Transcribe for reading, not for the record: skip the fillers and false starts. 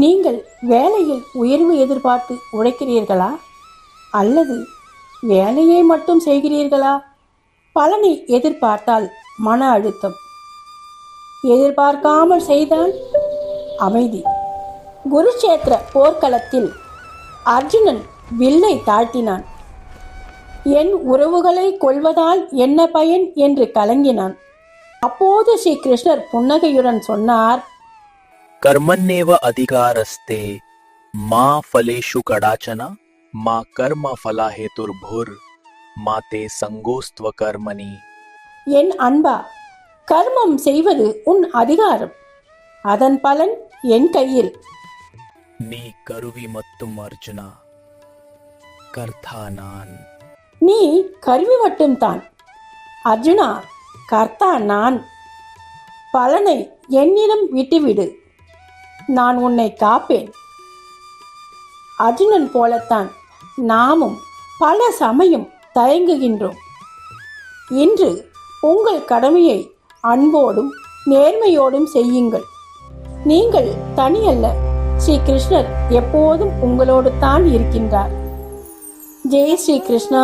நீங்கள் வேலையில் உயர்வு எதிர்பார்த்து உழைக்கிறீர்களா அல்லது வேலையை மட்டும் செய்கிறீர்களா? பலனை எதிர்பார்த்தால் மன அழுத்தம், எதிர்பார்க்காமல் செய்தால் அமைதி. குருச்சேத்திர போர்க்களத்தில் அர்ஜுனன் வில்லை தாழ்த்தினான். என் உறவுகளை கொல்வதால் என்ன பயன் என்று கலங்கினான். அப்போது ஸ்ரீ கிருஷ்ணர் புன்னகையுடன் சொன்னார், कर्मण्येव अधिकारस्ते मा फलेषु कदाचन मा कर्म फला हेतुर्भुर मा ते संगोस्त्व कर्मणि. என் அன்பா, கர்மம் செய்வது உன் அதிகாரம், அதன் பலன் என் கையில். நீ கருவி மட்டும் அர்ஜுனா, கர்த்தா நான். நீ கருவி மட்டும்தான் அர்ஜுனா, கர்த்தா நான். பலனை என்னிடம் விட்டுவிடு, நான் உன்னை காப்பேன். அர்ஜுனன் போலத்தான் நாமும் பல சமயம் தயங்குகின்றோம். இன்று உங்கள் கடமையை அன்போடும் நேர்மையோடும் செய்யுங்கள். நீங்கள் தனியல்ல, ஸ்ரீ கிருஷ்ணர் எப்போதும் உங்களோடு தான் இருக்கின்றார். ஜெய் ஸ்ரீ கிருஷ்ணா.